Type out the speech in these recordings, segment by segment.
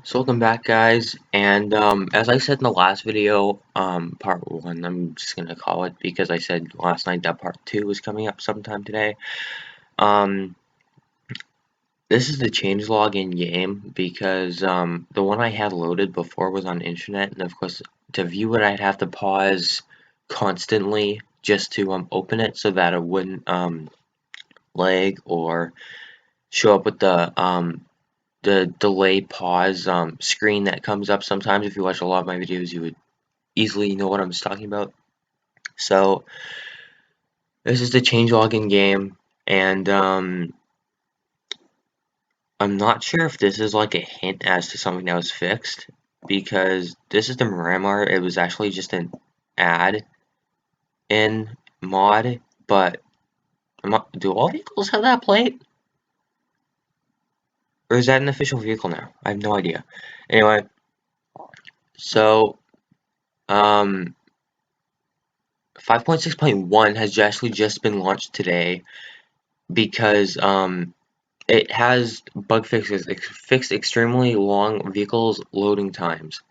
So welcome back, guys, and as I said in the last video, part 1, I'm just gonna call it because I said last night that part 2 was coming up sometime today. Um, this is the changelog in game because the one I had loaded before was on internet, and of course to view it I'd have to pause constantly just to open it so that it wouldn't lag or show up with the delay pause screen that comes up sometimes. If you watch a lot of my videos, you would easily know what I'm talking about. So this is the changelog in game, and I'm not sure if this is like a hint as to something that was fixed, because this is the Miramar. It was actually just an add in mod, but do all vehicles have that plate? Or is that an official vehicle now? I have no idea. Anyway, so um 5.6.1 has actually just been launched today because it has bug fixes. It fixed extremely long vehicles loading times.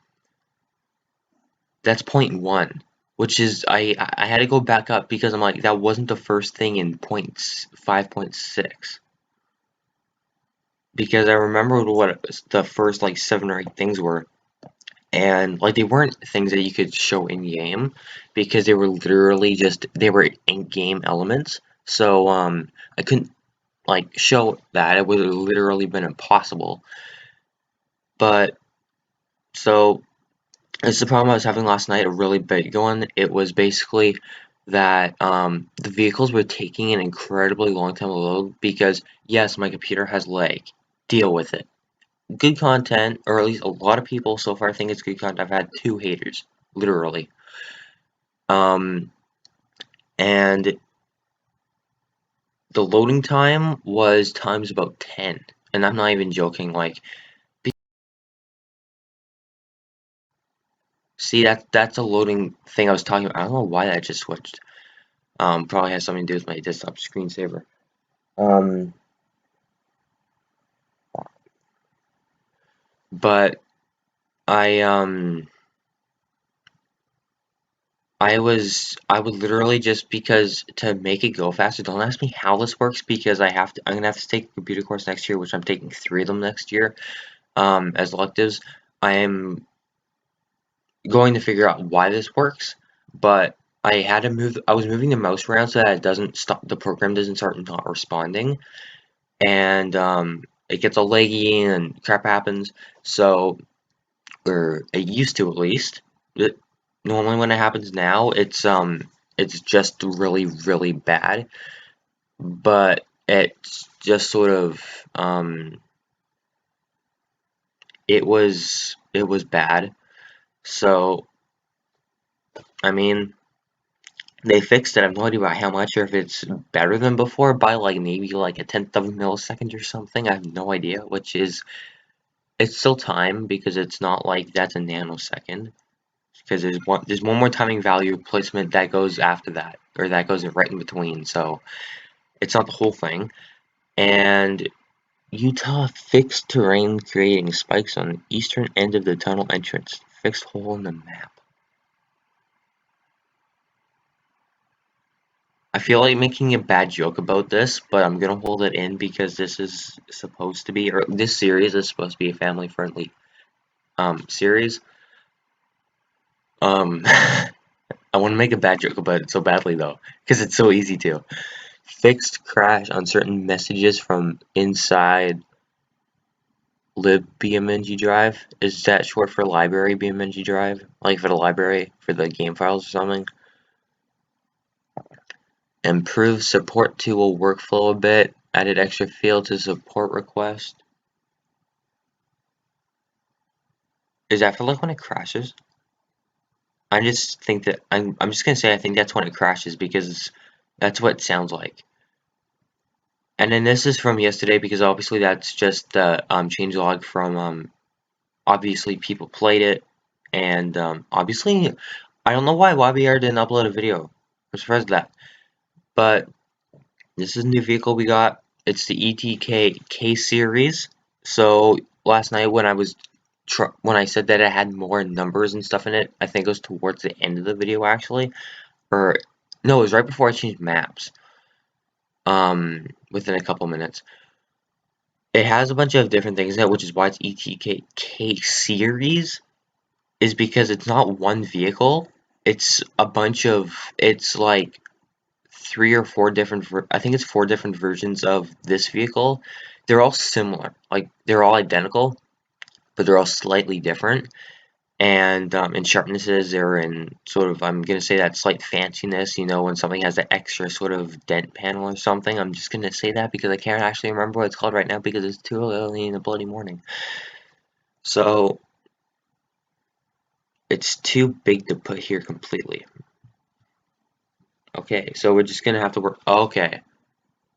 That's point 1, which is I had to go back up because I'm like, that wasn't the first thing in 5.6, because I remembered what the first like 7 or 8 things were, and like they weren't things that you could show in game because they were literally just they were in-game elements. So I couldn't like show that. It would have literally been impossible. But so this is the problem I was having last night, a really big one. It was basically that the vehicles were taking an incredibly long time to load because, yes, my computer has lag. Deal with it. Good content, or at least a lot of people so far think it's good content. I've had 2 haters, literally. Um, and the loading time was times about 10. And I'm not even joking, like, see, that's a loading thing I was talking about. I don't know why that just switched. Probably has something to do with my desktop screensaver. Um, but I I would literally just, because to make it go faster. Don't ask me how this works because I'm gonna have to take a computer course next year, which I'm taking 3 of them next year. As electives, I am going to figure out why this works, but I was moving the mouse around so that it doesn't stop, the program doesn't start not responding, and it gets all laggy and crap happens. So, or it used to at least. Normally when it happens now, it's just really, really bad. But it's just sort of it was bad. So I mean, they fixed it. I have no idea about how much, or if it's better than before by like maybe like a tenth of a millisecond or something. I have no idea, which is, it's still time because it's not like that's a nanosecond. Because there's one more timing value placement that goes after that, or that goes right in between. So it's not the whole thing. And Utah fixed terrain creating spikes on the eastern end of the tunnel entrance. Fixed hole in the map. I feel like making a bad joke about this, but I'm gonna hold it in because this is supposed to be, or this series is supposed to be a family-friendly series. I want to make a bad joke about it so badly though, because it's so easy to. Fixed crash on certain messages from inside BeamNG drive. Is that short for library BeamNG drive? Like for the library, for the game files or something? Improve support tool workflow a bit. Added extra field to support request. Is that for like when it crashes? I just think that I'm just gonna say I think that's when it crashes because that's what it sounds like. And then this is from yesterday because obviously that's just the changelog from obviously people played it, and obviously I don't know why YBR didn't upload a video. I'm surprised at that. But this is a new vehicle we got. It's the ETK K Sereis. So last night when I was when I said that it had more numbers and stuff in it, I think it was towards the end of the video actually, or no, it was right before I changed maps. Within a couple minutes. It has a bunch of different things in it, which is why it's ETK K Sereis, is because it's not one vehicle. It's a bunch of, it's like 3 or 4 different, I think it's 4 different versions of this vehicle. They're all similar, like they're all identical, but they're all slightly different. And in sharpnesses, they're in sort of, I'm going to say that slight fanciness, you know, when something has an extra sort of dent panel or something. I'm just going to say that because I can't actually remember what it's called right now because it's too early in the bloody morning. So, it's too big to put here completely. Okay, so we're just going to have to work, okay.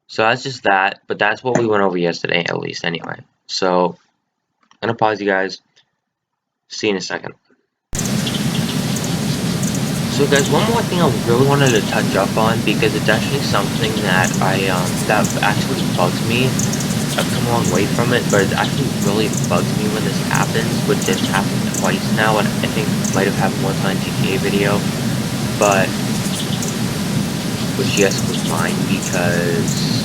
So that's just that, but that's what we went over yesterday at least anyway. So, I'm going to pause you guys. See you in a second. So guys, one more thing I really wanted to touch up on because it's actually something that that actually bugs me. I've come a long way from it, but it actually really bugs me when this happens, which has happened twice now, and I think might have happened once on a GTA video, but which yes was fine because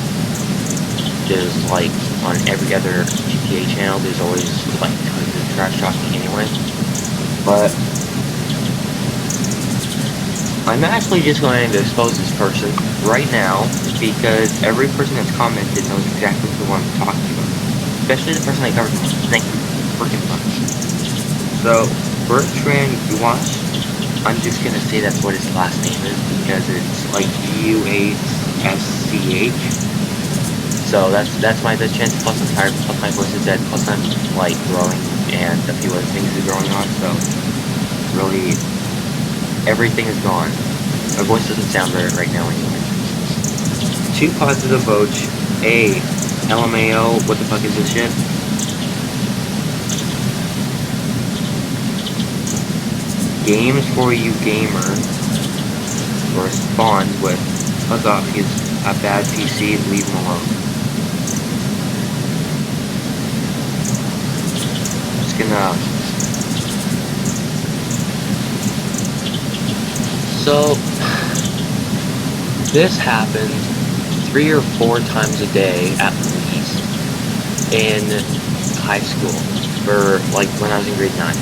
there's like on every other GTA channel there's always like tons of trash talking anyway, but I'm actually just going to expose this person right now because every person that's commented knows exactly who I'm talking about. Especially the person I covered. Thank you freaking much. So, Bertrand Guash, I'm just going to say that's what his last name is because it's like U-A-S-C-H. So that's my best chance, plus I'm tired, plus my voice is dead, plus I'm like growing and a few other things are going on, so really everything is gone. My voice doesn't sound right now anyway. 2 positive votes. A. LMAO. What the fuck is this shit? Games for you gamer. Respond with, fuck off, he's a bad PC, leave him alone. I'm just gonna... So, this happened 3 or 4 times a day at least in high school, or like when I was in grade 9,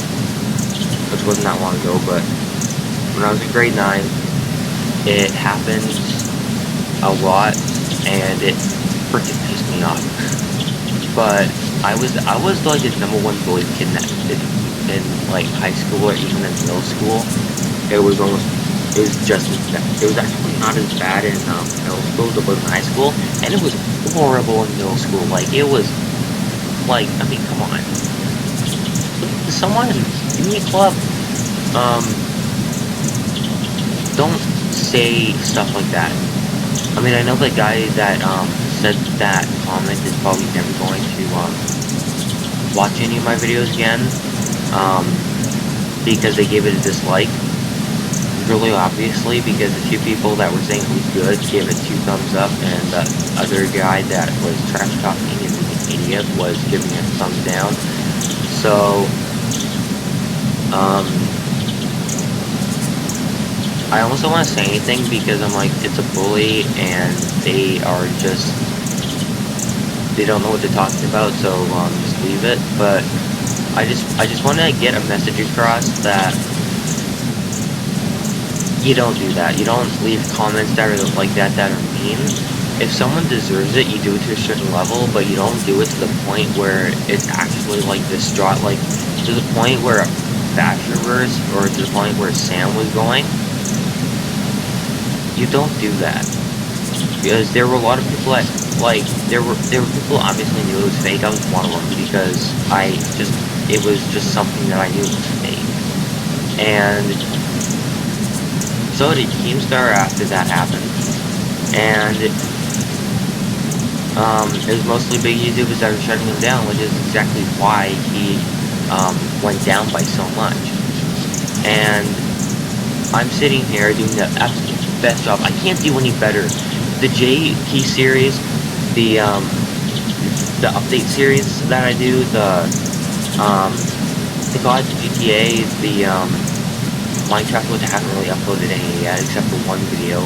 which wasn't that long ago, but when I was in grade 9, it happened a lot, and it freaking pissed me off. But I was like the #1 bullied kid in like high school or even in middle school. It was just as bad. It was actually not as bad in middle school as it was in high school, and it was horrible in middle school. Like, it was, like, I mean, come on. Someone, give me a club. Don't say stuff like that. I mean, I know the guy that, said that comment is probably never going to, watch any of my videos again, because they gave it a dislike. Really obviously, because the 2 people that were saying it was good gave it 2 thumbs up, and the other guy that was trash talking and was an idiot was giving it a thumbs down. So, I almost don't want to say anything because I'm like, it's a bully and they are just, they don't know what they're talking about, so just leave it. But I just want to get a message across that you don't do that. You don't leave comments that are like that are mean. If someone deserves it, you do it to a certain level, but you don't do it to the point where it's actually like distraught, like to the point where Bachelorverse or to the point where Sam was going. You don't do that. Because there were a lot of people that, like, there were people obviously knew it was fake. I was one of them because it was just something that I knew was fake. And so did Keemstar after that happened, and it was mostly big YouTubers that were shutting him down, which is exactly why he went down by so much. And I'm sitting here doing the absolute best job. I can't do any better. The JP series, the update series that I do, the gods of GTA, the Minecraft ones haven't really uploaded any yet, except for one video.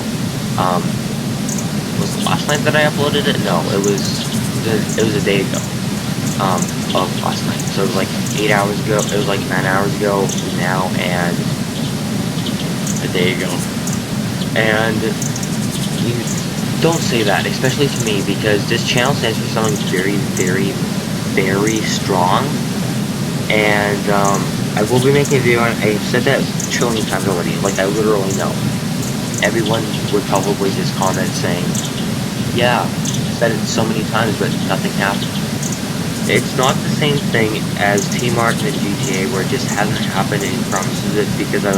Was it last night that I uploaded it? No, it was a day ago. Of last night. So it was like 8 hours ago. It was like 9 hours ago now, and a day ago. And you don't say that, especially to me, because this channel stands for something very, very, very strong. And I will be making a video on. I've said that a trillion times already. Like, I literally know. Everyone would probably just comment saying, "Yeah, I've said it so many times, but nothing happened." It's not the same thing as T-Martin and GTA, where it just hasn't happened and he promises it, because I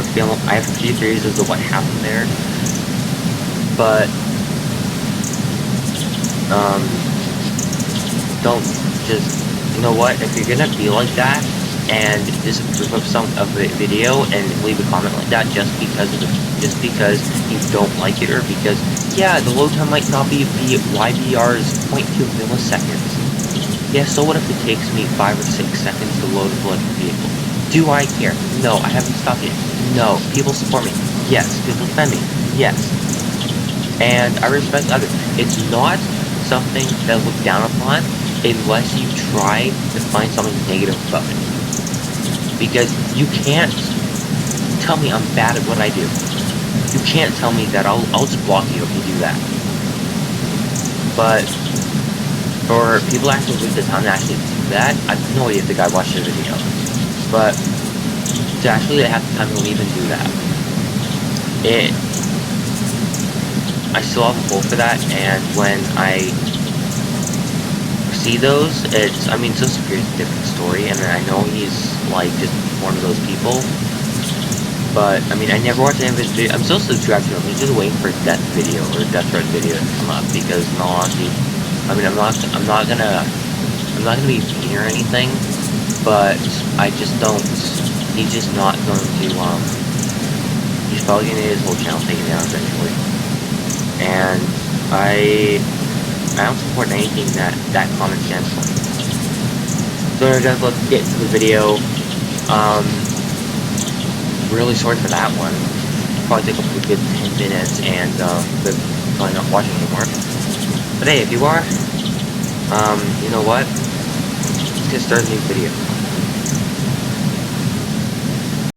have a few theories as to what happened there. But don't just, you know what, if you're gonna be like that and disapprove of a video and leave a comment like that just because you don't like it, or because, yeah, the load time might not be YBR's 0.2 milliseconds. Yeah, so what if it takes me 5 or 6 seconds to load a bloody vehicle? Do I care? No, I haven't stopped it. No. People support me. Yes. People defend me. Yes. And I respect others. It's not something that's looked down upon unless you try to find something negative about it. Because you can't tell me I'm bad at what I do. You can't tell me that I'll just block you if you do that. But for people actually take the time to actually do that, I have no idea if the guy watched the video. But to actually have the time to even do that, I still have a goal for that, and when I see those, Social Security's a different story, and I know he's, like, just one of those people, but, I never watched any of his videos. I'm still subscribed to him. He's just waiting for a death video, or a death threat video to come up, because, in all honesty, I'm not gonna be mean or anything, but I just don't, he's just not going to, he's probably gonna get his whole channel taken down eventually. And I don't support anything that comment stands for. So anyway guys, let's get into the video. Really sorry for that one. Probably take up a good 10 minutes, and probably not watching anymore. But hey, if you are, you know what? Let's get started with a new video.